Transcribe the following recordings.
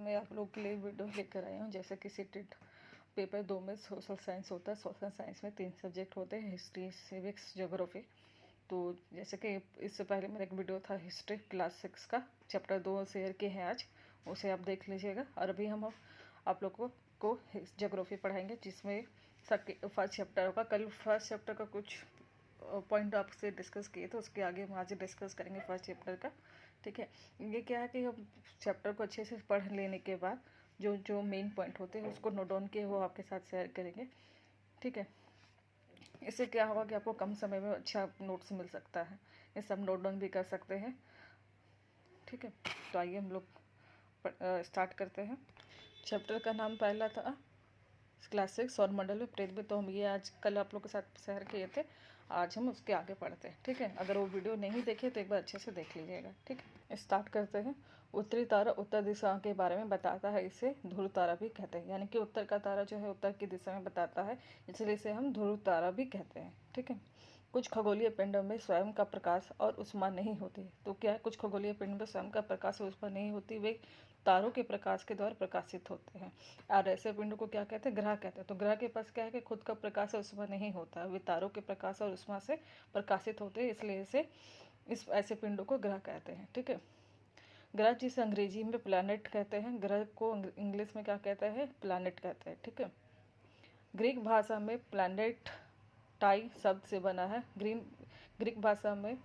मैं आप लोग के लिए वीडियो लेकर आई हूँ। जैसे कि सीटेट पेपर 2 में सोशल साइंस होता है। सोशल साइंस में 3 सब्जेक्ट होते हैं, हिस्ट्री, सिविक्स, ज्योग्राफी। तो जैसे कि इससे पहले मेरा एक वीडियो था हिस्ट्री क्लास 6 का, चैप्टर 2 शेयर किए हैं आज, उसे आप देख लीजिएगा। और अभी हम आप लोगों को ज्योग्राफी पढ़ाएंगे, जिसमें फर्स्ट चैप्टर होगा। कल फर्स्ट चैप्टर का कुछ पॉइंट आपसे डिस्कस किए, तो उसके आगे हम आज डिस्कस करेंगे फर्स्ट चैप्टर का। ठीक है, ये क्या है कि हम चैप्टर को अच्छे से पढ़ लेने के बाद जो जो मेन पॉइंट होते हैं उसको नोट डाउन किए वो आपके साथ शेयर करेंगे। ठीक है, इससे क्या होगा कि आपको कम समय में अच्छा नोट्स मिल सकता है, ये सब नोट डाउन भी कर सकते हैं। ठीक है, तो आइए हम लोग स्टार्ट करते हैं। चैप्टर का नाम पहला था क्लास 6 सौर मंडल में पृथ्वी। तो हम ये आज कल आप लोग के साथ शेयर किए थे, आज हम उसके आगे पढ़ते हैं। ठीक है, अगर वो वीडियो नहीं देखे तो एक बार अच्छे से देख लीजिएगा। ठीक है, स्टार्ट करते हैं। उत्तरी तारा उत्तर दिशा के बारे में बताता है, इसे ध्रुव तारा भी कहते हैं। यानी कि उत्तर का तारा जो है उत्तर की दिशा में बताता है, इसलिए इसे हम ध्रुव तारा भी कहते हैं। ठीक है, कुछ खगोलीय पिंडों में स्वयं का प्रकाश और ऊष्मा नहीं होती। तो क्या है, कुछ खगोलीय पिंड में स्वयं का प्रकाश और ऊष्मा नहीं होती, वे तारों के प्रकाश के द्वारा प्रकाशित होते हैं। और ऐसे पिंडों को क्या कहते हैं, ग्रह कहते हैं। तो ग्रह के पास क्या है कि खुद का प्रकाश और ऊष्मा नहीं होता, वे तारों के प्रकाश और ऊष्मा से प्रकाशित होते हैं, इसलिए इसे इस ऐसे पिंडों को ग्रह कहते हैं। ठीक है, ग्रह जिसे अंग्रेजी में प्लैनेट कहते हैं, ग्रह को इंग्लिश में क्या कहते हैं, प्लैनेट कहते हैं। ठीक है, ग्रीक भाषा में प्लैनेट टाई शब्द से बना है। ग्रीक भाषा में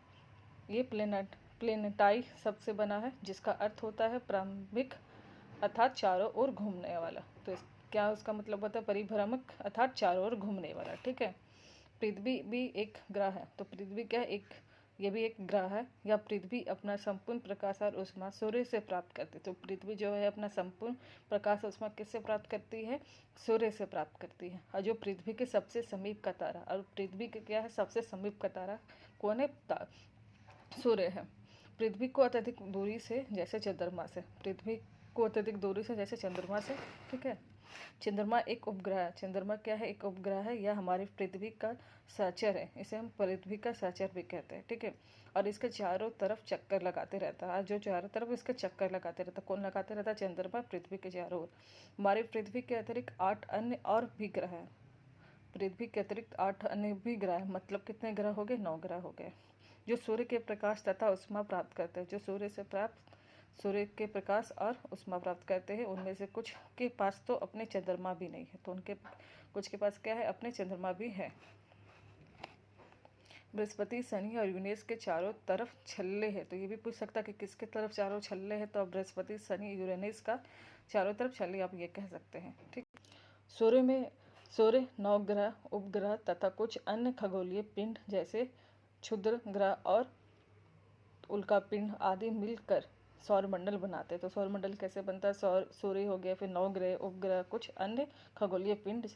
ये प्लेनेटाई शब्द से बना है, जिसका अर्थ होता है प्रारंभिक अर्थात चारों ओर घूमने वाला। तो क्या उसका मतलब होता है, परिभ्रमक अर्थात चारों ओर घूमने वाला। ठीक है, पृथ्वी भी एक ग्रह है। तो पृथ्वी क्या है, ये भी एक ग्रह है। या पृथ्वी अपना संपूर्ण प्रकाश और ऊष्मा सूर्य से प्राप्त करती है। तो पृथ्वी जो है अपना संपूर्ण प्रकाश और ऊष्मा किससे प्राप्त करती है, सूर्य से प्राप्त करती है। और जो पृथ्वी के सबसे समीप का तारा, और पृथ्वी के क्या है सबसे समीप का तारा कौन है, सूर्य है। पृथ्वी को अत्यधिक दूरी से जैसे चंद्रमा से, पृथ्वी को अत्यधिक दूरी से जैसे चंद्रमा से। ठीक है, चंद्रमा एक उपग्रह है। चंद्रमा क्या है, एक उपग्रह है, यह हमारी पृथ्वी का सहचर है, इसे हम पृथ्वी का सहचर भी कहते हैं। ठीक है, और इसके चारों तरफ चक्कर लगाते रहता है। जो चारों तरफ इसके चक्कर लगाते रहता है, कौन लगाते रहता है, चंद्रमा पृथ्वी के चारों ओर। हमारी पृथ्वी के अतिरिक्त 8 अन्य और भी ग्रह हैं। पृथ्वी के अतिरिक्त 8 अन्य भी ग्रह हैं, मतलब कितने ग्रह हो गए, 9 ग्रह हो गए, जो सूर्य के प्रकाश तथा ऊष्मा प्राप्त करते हैं। जो सूर्य के प्रकाश और ऊष्मा प्राप्त करते हैं, उनमें से कुछ के पास तो अपने चंद्रमा भी नहीं है। तो उनके कुछ के पास क्या है, अपने चंद्रमा भी है। बृहस्पति, शनि और यूरेनस के चारों तरफ छल्ले हैं। तो ये भी पूछ सकता है कि किसके तरफ चारों छल्ले हैं, तो अब बृहस्पति, शनि, यूरेनस का चारों तरफ छल्ले आप ये कह सकते हैं। ठीक, सूर्य, 9 ग्रह, उपग्रह तथा कुछ अन्य खगोलीय पिंड जैसे क्षुद्र ग्रह और उल्का पिंड आदि मिलकर सौरमंडल बनाते हैं। तो सौरमंडल कैसे बनता है, सूर्य हो गया, फिर 9 ग्रह, उपग्रह, कुछ अन्य खगोलीय पिंड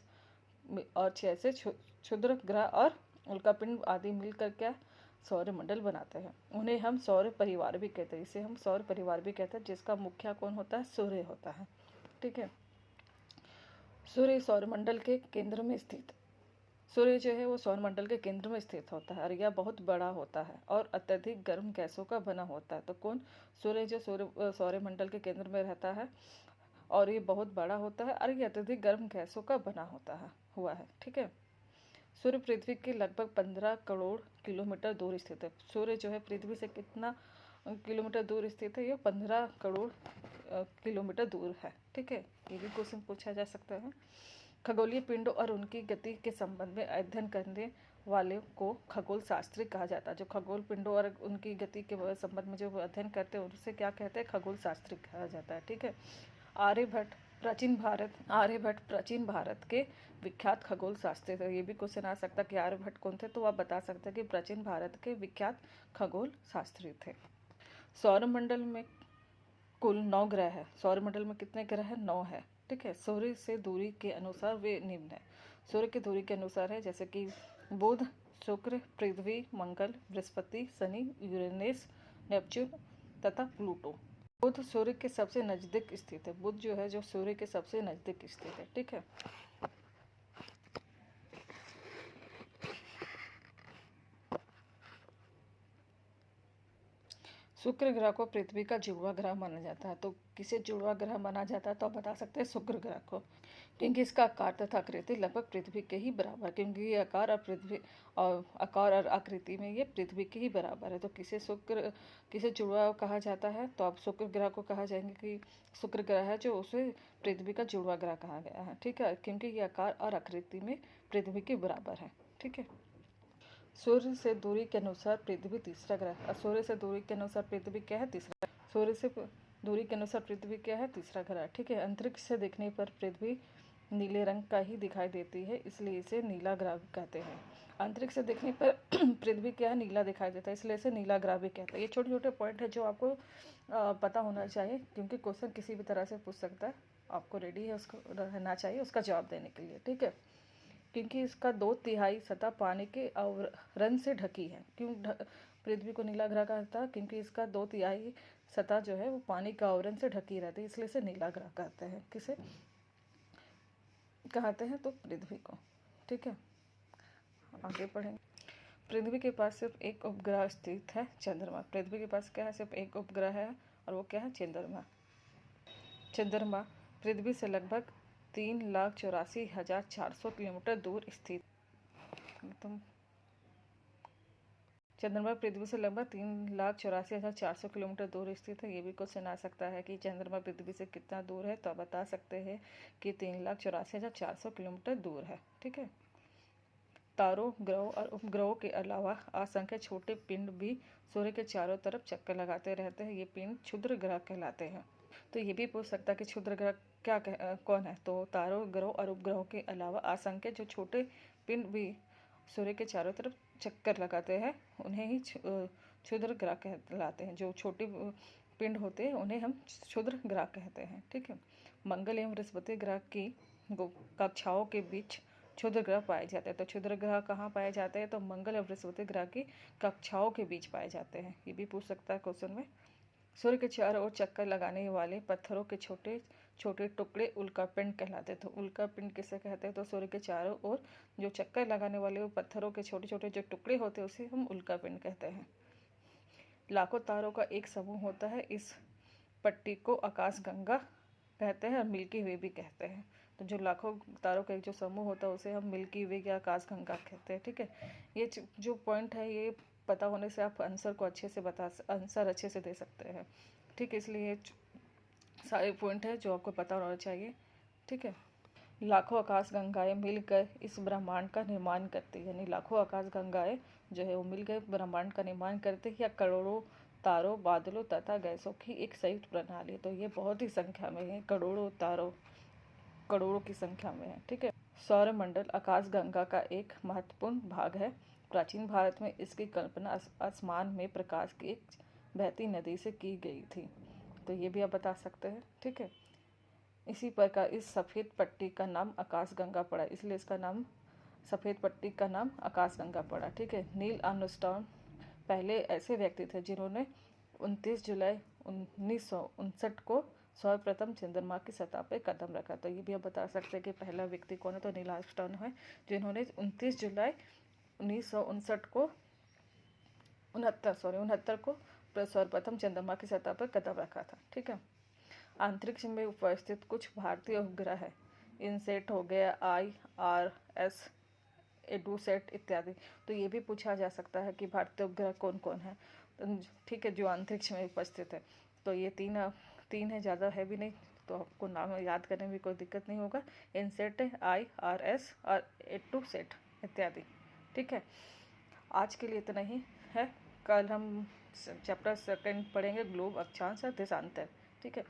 और 6 से क्षुद्र ग्रह और उल्का पिंड आदि मिलकर क्या सौरमंडल बनाते हैं। उन्हें हम सौर परिवार भी कहते हैं। इसे हम सौर परिवार भी कहते हैं, जिसका मुखिया कौन होता है, सूर्य होता है। ठीक है, सूर्य सौरमंडल के केंद्र में स्थित, सूर्य जो है वो सौरमंडल के केंद्र में स्थित होता है और यह बहुत बड़ा होता है और अत्यधिक गर्म गैसों का बना होता है। तो कौन, सूर्य जो सौरमंडल के केंद्र में रहता है और ये बहुत बड़ा होता है और ये अत्यधिक गर्म गैसों का बना हुआ है। ठीक है, सूर्य पृथ्वी के लगभग 15 करोड़ किलोमीटर दूर स्थित है। सूर्य जो है पृथ्वी से कितना किलोमीटर दूर स्थित है, ये 15 करोड़ किलोमीटर दूर है। ठीक है, ये भी क्वेश्चन पूछा जा सकता है। खगोलीय पिंडों और उनकी गति के संबंध में अध्ययन करने वाले को खगोल शास्त्री कहा जाता है। जो खगोल पिंडों और उनकी गति के संबंध में जो अध्ययन करते हैं उनसे क्या कहते हैं, खगोल शास्त्री कहा जाता है। ठीक है, आर्यभट्ट प्राचीन भारत के विख्यात खगोल शास्त्री थे। ये भी क्वेश्चन आ सकता है कि आर्यभट्ट कौन थे, तो आप बता सकते हैं कि प्राचीन भारत के विख्यात खगोल शास्त्री थे। सौरमंडल में कुल 9 ग्रह है। सौरमंडल में कितने ग्रह हैं, 9 है। ठीक है, सूर्य से दूरी के अनुसार वे निम्न है। सूर्य की दूरी के अनुसार है, जैसे कि बुध, शुक्र, पृथ्वी, मंगल, बृहस्पति, शनि, यूरेनस, नेपच्यून तथा प्लूटो। बुध सूर्य के सबसे नजदीक स्थित है। बुध जो है जो सूर्य के सबसे नजदीक स्थित है। ठीक है, शुक्र ग्रह को पृथ्वी का जुड़वा ग्रह माना जाता है। तो किसे जुड़वा ग्रह माना जाता है, तो आप बता सकते हैं शुक्र ग्रह को, क्योंकि इसका आकार तथा आकृति लगभग पृथ्वी के ही बराबर, क्योंकि ये आकार और आकृति में ये पृथ्वी के ही बराबर है। तो किसे जुड़वा कहा जाता है, तो आप शुक्र ग्रह को कहा जाएंगे कि शुक्र ग्रह है जो उसे पृथ्वी का जुड़वा ग्रह कहा गया है। ठीक है, क्योंकि ये आकार और आकृति में पृथ्वी के बराबर है। ठीक है। सूर्य से दूरी के अनुसार पृथ्वी तीसरा ग्रह। सूर्य से दूरी के अनुसार पृथ्वी क्या है, तीसरा। सूर्य से दूरी के अनुसार पृथ्वी क्या है, तीसरा ग्रह। ठीक है। अंतरिक्ष से देखने पर पृथ्वी नीले रंग का ही दिखाई देती है, इसलिए इसे नीला ग्रह कहते हैं। अंतरिक्ष से देखने पर पृथ्वी क्या है, नीला दिखाई देता है, इसलिए इसे नीला ग्रह भी कहते हैं। ये छोटे छोटे पॉइंट है जो आपको पता होना चाहिए, क्योंकि क्वेश्चन किसी भी तरह से पूछ सकता है। आपको रेडी है उसको रहना चाहिए उसका जवाब देने के लिए। ठीक है। क्योंकि इसका 2/3 सतह पानी के आवरण से ढकी है। क्यों पृथ्वी को नीला ग्रह कहा था, क्योंकि इसका 2/3 सतह जो है वो पानी के आवरण से ढकी रहती है, इसलिए इसे नीला ग्रह कहते हैं। किसे कहते हैं, तो पृथ्वी को। ठीक है, आगे पढ़ेंगे। पृथ्वी के पास सिर्फ एक उपग्रह स्थित है, चंद्रमा। पृथ्वी के पास क्या है, सिर्फ एक उपग्रह है, और वो क्या है, चंद्रमा। चंद्रमा पृथ्वी से लगभग 3,84,400 किलोमीटर दूर स्थित। चंद्रमा पृथ्वी से लगभग 3,84,400 किलोमीटर दूर स्थित है। ये भी क्वेश्चन आ सकता है कि चंद्रमा पृथ्वी से कितना दूर है, तो आप बता सकते हैं कि 3,84,400 किलोमीटर दूर है। ठीक है। तारों, ग्रहों और उपग्रहों के अलावा असंख्य छोटे पिंड भी सूर्य के चारों तरफ चक्कर लगाते रहते हैं। ये पिंड क्षुद्र ग्रह कहलाते हैं। तो ये भी पूछ सकता है कि क्षुद्र ग्रह कौन है, तो तारों, ग्रहों और उपग्रहों के अलावा असंख्य जो छोटे पिंड भी सूर्य के चारों तरफ चक्कर लगाते हैं, उन्हें ही क्षुद्र ग्रह कहलाते हैं। जो छोटे पिंड होते हैं उन्हें हम क्षुद्र ग्रह कहते हैं। ठीक है। मंगल एवं बृहस्पति ग्रह की कक्षाओं के बीच क्षुद्र ग्रह पाए जाते हैं। तो क्षुद्र ग्रह कहाँ पाए जाते हैं, तो मंगल और बृहस्पति ग्रह की कक्षाओं के बीच पाए जाते हैं। ये भी पूछ सकता है क्वेश्चन में। सूर्य के चारों ओर चक्कर लगाने वाले पत्थरों के छोटे छोटे टुकड़े उल्कापिंड कहलाते हैं। तो उल्कापिंड किसे कहते हैं, तो सूर्य के चारों ओर जो चक्कर लगाने वाले पत्थरों के छोटे छोटे जो टुकड़े होते हैं उसे हम उल्कापिंड कहते हैं। लाखों तारों का एक समूह होता है, इस पट्टी को आकाशगंगा कहते हैं और मिल्की वे भी कहते हैं। तो जो लाखों तारों का एक जो समूह होता है उसे हम मिल्की वे या आकाशगंगा कहते हैं। ठीक है। ये जो पॉइंट है ये पता होने से आप आंसर अच्छे से दे सकते हैं। ठीक है, इसलिए सारे पॉइंट है जो आपको पता होना चाहिए। ठीक है। लाखों आकाशगंगाएं मिलकर इस ब्रह्मांड का निर्माण करती है, यानी लाखों आकाशगंगाएं जो है वो मिलकर ब्रह्मांड का निर्माण करते हैं, या करोड़ों तारों, बादलों तथा गैसों की एक संयुक्त प्रणाली। तो ये बहुत ही संख्या में है, करोड़ों तारों, करोड़ों की संख्या में है। ठीक है। सौरमंडल आकाशगंगा का एक महत्वपूर्ण भाग है। प्राचीन भारत में इसकी कल्पना आसमान में प्रकाश की एक बहती नदी से की गई थी। तो ये भी आप बता सकते हैं। ठीक है। इसी प्रकार इस सफ़ेद पट्टी का नाम आकाशगंगा पड़ा, इसलिए इसका नाम सफ़ेद पट्टी का नाम आकाशगंगा पड़ा। ठीक है। नील आर्मस्ट्रॉन्ग पहले ऐसे व्यक्ति थे जिन्होंने 29 जुलाई 1959 को सर्वप्रथम चंद्रमा की सतह पर कदम रखा। तो ये भी आप बता सकते हैं कि पहला व्यक्ति कौन है, तो नील आर्मस्ट्रॉन्ग है, जिन्होंने 29 जुलाई 1959 को 69 को सर्वप्रथम चंद्रमा की सतह पर कदम रखा था। ठीक है। अंतरिक्ष में उपस्थित कुछ भारतीय उपग्रह है, इनसेट हो गया, IRS, एडूसेट इत्यादि। तो ये भी पूछा जा सकता है कि भारतीय उपग्रह कौन कौन है। तो ठीक है, जो अंतरिक्ष में उपस्थित है, तो ये तीन है, ज़्यादा है भी नहीं, तो आपको नाम याद करने में कोई दिक्कत नहीं होगा। इनसेट, IRS और एडूसेट इत्यादि। ठीक है। आज के लिए इतना ही है। कल हम चैप्टर 2 पढ़ेंगे, ग्लोब, अक्षांश और देशांतर। ठीक है।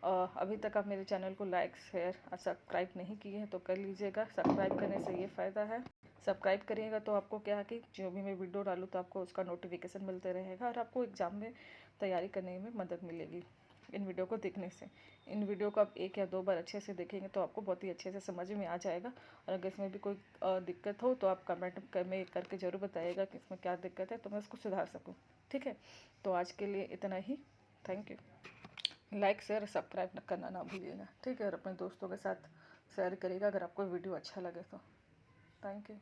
अभी तक आप मेरे चैनल को लाइक, शेयर और सब्सक्राइब नहीं किए हैं तो कर लीजिएगा। सब्सक्राइब करने से ये फ़ायदा है, सब्सक्राइब करिएगा तो आपको क्या है कि जो भी मैं वीडियो डालूँ तो आपको उसका नोटिफिकेशन मिलते रहेगा, और आपको एग्ज़ाम में तैयारी करने में मदद मिलेगी इन वीडियो को देखने से। इन वीडियो को आप 1 या 2 बार अच्छे से देखेंगे तो आपको बहुत ही अच्छे से समझ में आ जाएगा। और अगर इसमें भी कोई दिक्कत हो तो आप कमेंट में करके ज़रूर बताइएगा कि इसमें क्या दिक्कत है, तो मैं उसको सुधार सकूँ। ठीक है। तो आज के लिए इतना ही। Thank you. Like, share, subscribe करना ना भूलिएगा। ठीक है। और अपने दोस्तों के साथ शेयर करिएगा अगर आपको वीडियो अच्छा लगे तो। Thank you.